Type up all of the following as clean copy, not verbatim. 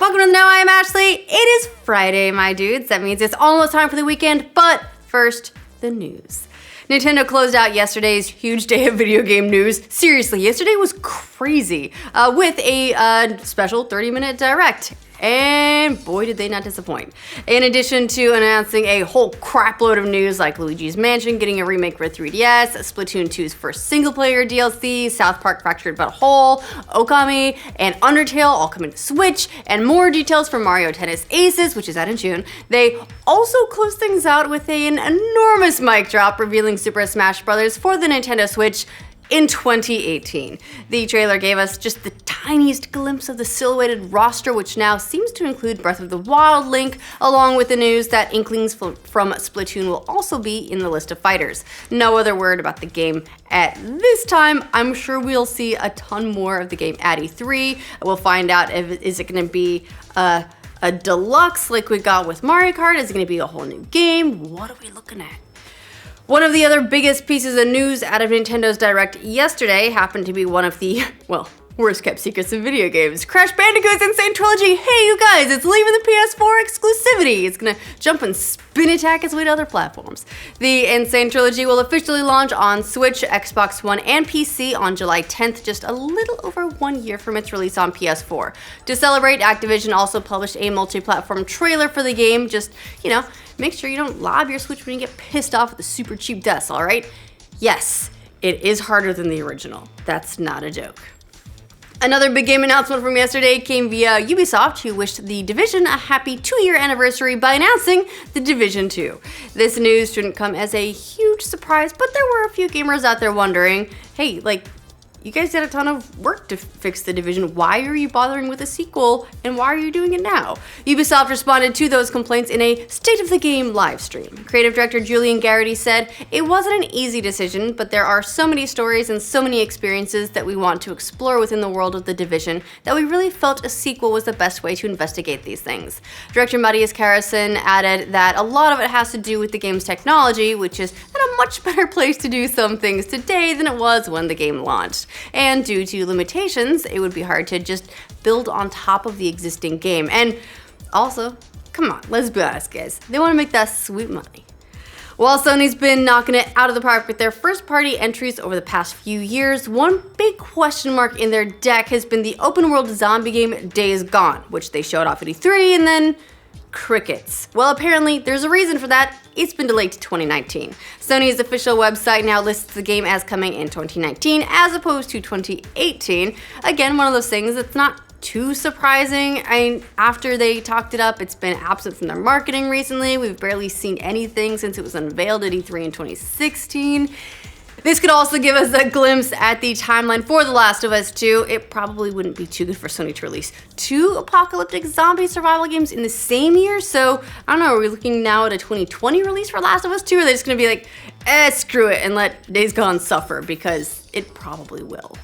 Welcome to the Know. I am Ashley. It is Friday, my dudes. That means it's almost time for the weekend, but first, the news. Nintendo closed out yesterday's huge day of video game news. Seriously, yesterday was crazy with a special 30-minute direct. And boy, did they not disappoint. In addition to announcing a whole crapload of news like Luigi's Mansion getting a remake for 3DS, Splatoon 2's first single-player DLC, South Park Fractured But Whole, Okami, and Undertale all coming to Switch, and more details for Mario Tennis Aces, which is out in June. They also closed things out with an enormous mic drop revealing Super Smash Bros. For the Nintendo Switch in 2018. The trailer gave us just the tiniest glimpse of the silhouetted roster, which now seems to include Breath of the Wild Link, along with the news that Inklings from Splatoon will also be in the list of fighters. No other word about the game at this time. I'm sure we'll see a ton more of the game at E3. We'll find out if is it going to be a deluxe like we got with Mario Kart? Is it going to be a whole new game? What are we looking at? One of the other biggest pieces of news out of Nintendo's Direct yesterday happened to be one of the, well, worst kept secrets of video games. Crash Bandicoot's Insane Trilogy, hey you guys, it's leaving the PS4 exclusivity. It's gonna jump and spin attack its way to other platforms. The Insane Trilogy will officially launch on Switch, Xbox One, and PC on July 10th, just a little over 1 year from its release on PS4. To celebrate, Activision also published a multi-platform trailer for the game. Just, make sure you don't lob your Switch when you get pissed off at the super cheap dust, alright? Yes, it is harder than the original. That's not a joke. Another big game announcement from yesterday came via Ubisoft, who wished The Division a happy 2-year anniversary by announcing The Division 2. This news shouldn't come as a huge surprise, but there were a few gamers out there wondering, hey, you guys did a ton of work to fix The Division. Why are you bothering with a sequel, and why are you doing it now? Ubisoft responded to those complaints in a State of the Game live stream. Creative director Julian Garrity said, "It wasn't an easy decision, but there are so many stories and so many experiences that we want to explore within the world of The Division that we really felt a sequel was the best way to investigate these things." Director Matthias Karasson added that a lot of it has to do with the game's technology, which is at a much better place to do some things today than it was when the game launched. And due to limitations, it would be hard to just build on top of the existing game. And also, come on, let's be honest, guys. They want to make that sweet money. While Sony's been knocking it out of the park with their first-party entries over the past few years, one big question mark in their deck has been the open-world zombie game Days Gone, which they showed off at E3 and then crickets. Well, apparently there's a reason for that. It's been delayed to 2019. Sony's official website now lists the game as coming in 2019 as opposed to 2018. Again, one of those things that's not too surprising. After they talked it up, it's been absent from their marketing recently. We've barely seen anything since it was unveiled at E3 in 2016. This could also give us a glimpse at the timeline for The Last of Us 2. It probably wouldn't be too good for Sony to release 2 apocalyptic zombie survival games in the same year, so I don't know, are we looking now at a 2020 release for Last of Us 2, or are they just gonna be like, screw it and let Days Gone suffer, because it probably will.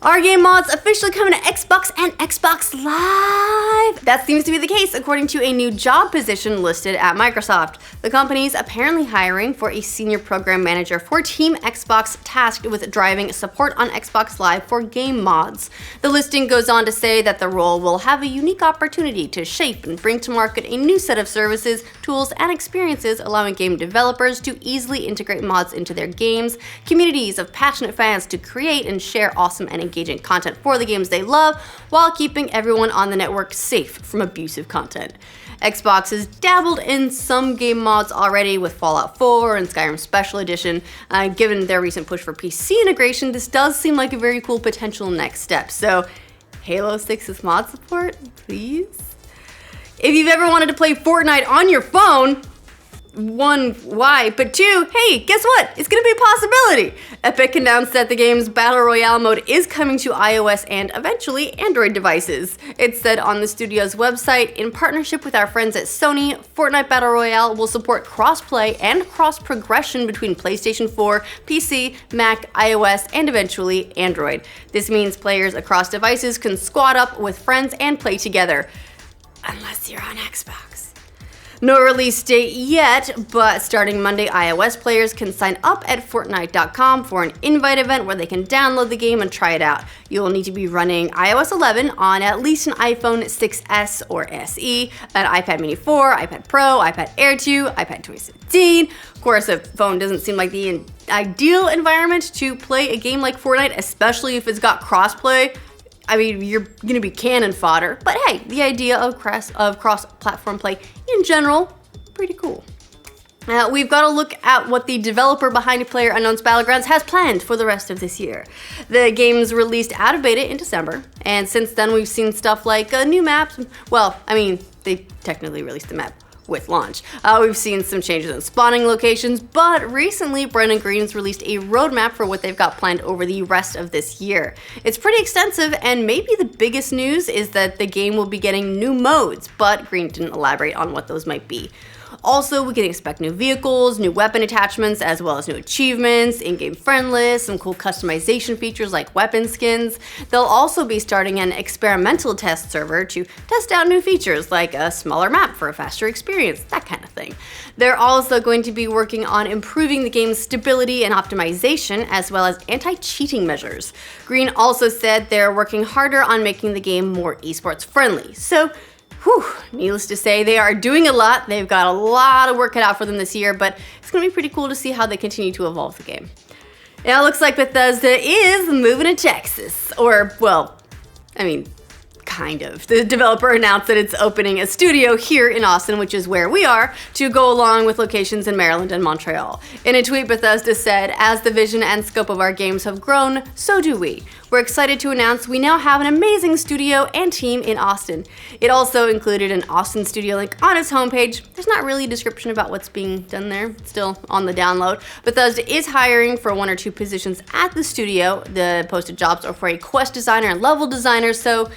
Our game mods officially coming to Xbox and Xbox Live. That seems to be the case according to a new job position listed at Microsoft. The company's apparently hiring for a senior program manager for Team Xbox tasked with driving support on Xbox Live for game mods. The listing goes on to say that the role will have a unique opportunity to shape and bring to market a new set of services, tools, and experiences, allowing game developers to easily integrate mods into their games, communities of passionate fans to create and share awesome and engaging content for the games they love, while keeping everyone on the network safe from abusive content. Xbox has dabbled in some game mods already with Fallout 4 and Skyrim Special Edition. Given their recent push for PC integration, this does seem like a very cool potential next step. So, Halo 6's mod support, please? If you've ever wanted to play Fortnite on your phone, 1, why? But 2, hey, guess what? It's gonna be a possibility. Epic announced that the game's Battle Royale mode is coming to iOS and eventually Android devices. It said on the studio's website, in partnership with our friends at Sony, Fortnite Battle Royale will support cross-play and cross-progression between PlayStation 4, PC, Mac, iOS, and eventually Android. This means players across devices can squad up with friends and play together. Unless you're on Xbox. No release date yet, but starting Monday, iOS players can sign up at Fortnite.com for an invite event where they can download the game and try it out. You'll need to be running iOS 11 on at least an iPhone 6S or SE, an iPad Mini 4, iPad Pro, iPad Air 2, iPad 2017. Of course, a phone doesn't seem like the ideal environment to play a game like Fortnite, especially if it's got crossplay. I mean, you're gonna be cannon fodder, but hey, the idea of cross-platform play in general, pretty cool. We've got to look at what the developer behind PlayerUnknown's Battlegrounds has planned for the rest of this year. The game's released out of beta in December, and since then we've seen stuff like new maps. Well, I mean, they technically released the map with launch. We've seen some changes in spawning locations, but recently Brendan Green's released a roadmap for what they've got planned over the rest of this year. It's pretty extensive, and maybe the biggest news is that the game will be getting new modes, but Green didn't elaborate on what those might be. Also, we can expect new vehicles, new weapon attachments, as well as new achievements, in-game friend lists, some cool customization features like weapon skins. They'll also be starting an experimental test server to test out new features like a smaller map for a faster experience, that kind of thing. They're also going to be working on improving the game's stability and optimization, as well as anti-cheating measures. Green also said they're working harder on making the game more esports friendly. So, needless to say, they are doing a lot. They've got a lot of work cut out for them this year, but it's going to be pretty cool to see how they continue to evolve the game. Now, it looks like Bethesda is moving to Texas. Or, well, I mean, kind of. The developer announced that it's opening a studio here in Austin, which is where we are, to go along with locations in Maryland and Montreal. In a tweet, Bethesda said, "As the vision and scope of our games have grown, so do we. We're excited to announce we now have an amazing studio and team in Austin." It also included an Austin studio link on its homepage. There's not really a description about what's being done there, it's still on the download. Bethesda is hiring for 1 or 2 positions at the studio. The posted jobs are for a quest designer and level designer, so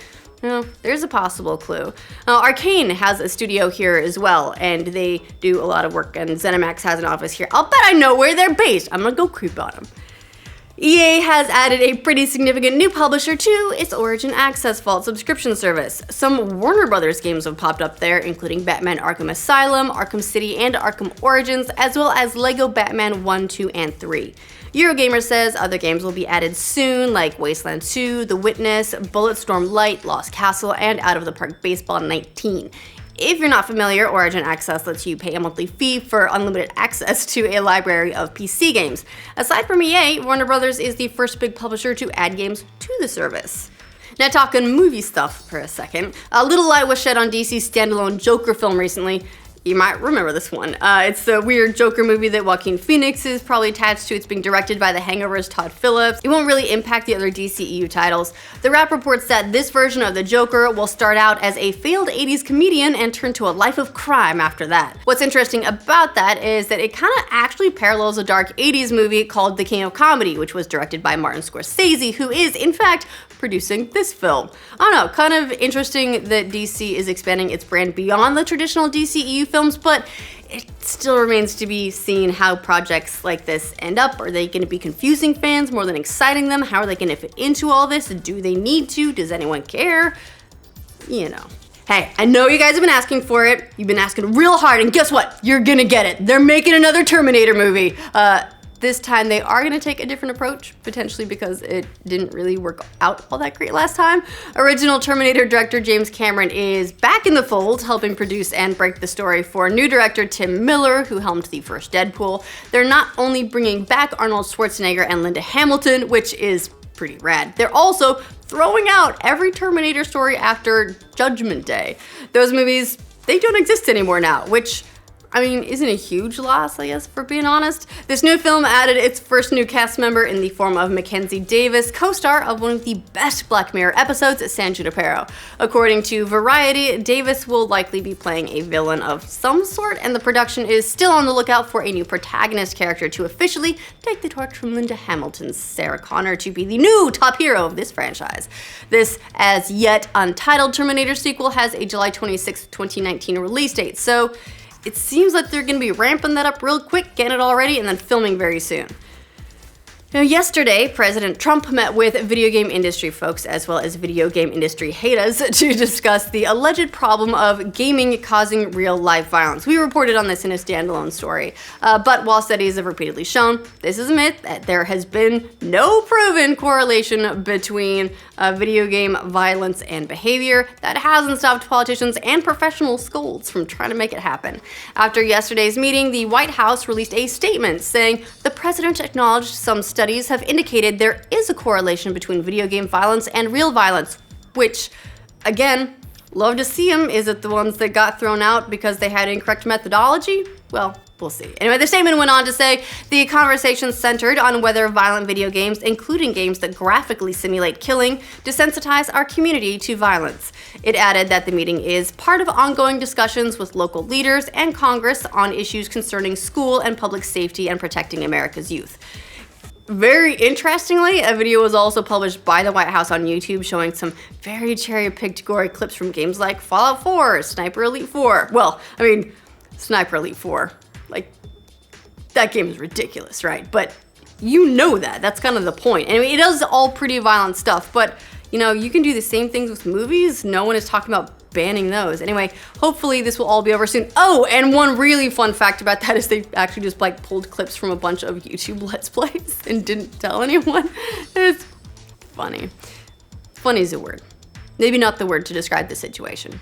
there's a possible clue. Arcane has a studio here as well, and they do a lot of work, and ZeniMax has an office here. I'll bet I know where they're based. I'm gonna go creep on them. EA has added a pretty significant new publisher to its Origin Access Vault subscription service. Some Warner Brothers games have popped up there, including Batman Arkham Asylum, Arkham City, and Arkham Origins, as well as LEGO Batman 1, 2, and 3. Eurogamer says other games will be added soon, like Wasteland 2, The Witness, Bulletstorm Light, Lost Castle, and Out of the Park Baseball 19. If you're not familiar, Origin Access lets you pay a monthly fee for unlimited access to a library of PC games. Aside from EA, Warner Brothers is the first big publisher to add games to the service. Now talking movie stuff for a second, a little light was shed on DC's standalone Joker film recently. You might remember this one. It's the weird Joker movie that Joaquin Phoenix is probably attached to. It's being directed by The Hangover's Todd Phillips. It won't really impact the other DCEU titles. The Wrap reports that this version of the Joker will start out as a failed 80s comedian and turn to a life of crime after that. What's interesting about that is that it kind of actually parallels a dark 80s movie called The King of Comedy, which was directed by Martin Scorsese, who is, in fact, producing this film. I don't know, kind of interesting that DC is expanding its brand beyond the traditional DCEU films, but it still remains to be seen how projects like this end up. Are they going to be confusing fans more than exciting them? How are they going to fit into all this? Do they need to? Does anyone care? You know. Hey, I know you guys have been asking for it. You've been asking real hard, and guess what? You're gonna get it. They're making another Terminator movie. This time they are gonna take a different approach, potentially because it didn't really work out all that great last time. Original Terminator director James Cameron is back in the fold, helping produce and break the story for new director Tim Miller, who helmed the first Deadpool. They're not only bringing back Arnold Schwarzenegger and Linda Hamilton, which is pretty rad, they're also throwing out every Terminator story after Judgment Day. Those movies, they don't exist anymore now, which, I mean, isn't a huge loss, I guess, for being honest. This new film added its first new cast member in the form of Mackenzie Davis, co-star of one of the best Black Mirror episodes, San Junipero. According to Variety, Davis will likely be playing a villain of some sort, and the production is still on the lookout for a new protagonist character to officially take the torch from Linda Hamilton's Sarah Connor to be the new top hero of this franchise. This as yet untitled Terminator sequel has a July 26, 2019 release date, so it seems like they're going to be ramping that up real quick, getting it all ready, and then filming very soon. Now, yesterday, President Trump met with video game industry folks as well as video game industry haters to discuss the alleged problem of gaming causing real-life violence. We reported on this in a standalone story, but while studies have repeatedly shown this is a myth, that there has been no proven correlation between video game violence and behavior, that hasn't stopped politicians and professional scolds from trying to make it happen. After yesterday's meeting, the White House released a statement saying the president acknowledged some studies have indicated there is a correlation between video game violence and real violence, which, again, love to see them. Is it the ones that got thrown out because they had incorrect methodology? Well, we'll see. Anyway, the statement went on to say the conversation centered on whether violent video games, including games that graphically simulate killing, desensitize our community to violence. It added that the meeting is part of ongoing discussions with local leaders and Congress on issues concerning school and public safety and protecting America's youth. Very interestingly, a video was also published by the White House on YouTube showing some very cherry-picked gory clips from games like Fallout 4, Sniper Elite 4. Well, I mean, Sniper Elite 4, like, that game is ridiculous, right? But you know that. That's kind of the point. I mean, it is all pretty violent stuff, but, you know, you can do the same things with movies. No one is talking about banning those. Anyway, hopefully this will all be over soon. Oh, and one really fun fact about that is they actually just like pulled clips from a bunch of YouTube Let's Plays and didn't tell anyone. It's funny. Funny is a word. Maybe not the word to describe the situation.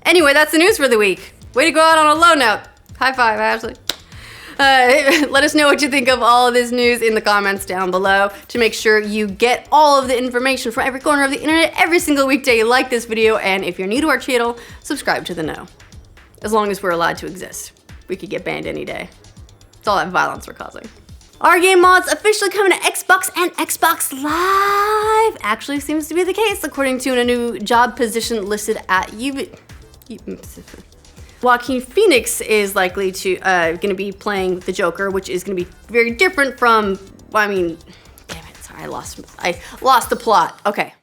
Anyway, that's the news for the week. Way to go out on a low note. High five, Ashley. Let us know what you think of all of this news in the comments down below. To make sure you get all of the information from every corner of the internet every single weekday, like this video, and if you're new to our channel, subscribe to the know. As long as we're allowed to exist. We could get banned any day. It's all that violence we're causing. Our game mods officially coming to Xbox and Xbox Live. Actually seems to be the case according to a new job position listed at Joaquin Phoenix is likely to gonna be playing the Joker, which is gonna be very different from, well, I mean, damn it, sorry, I lost the plot. Okay.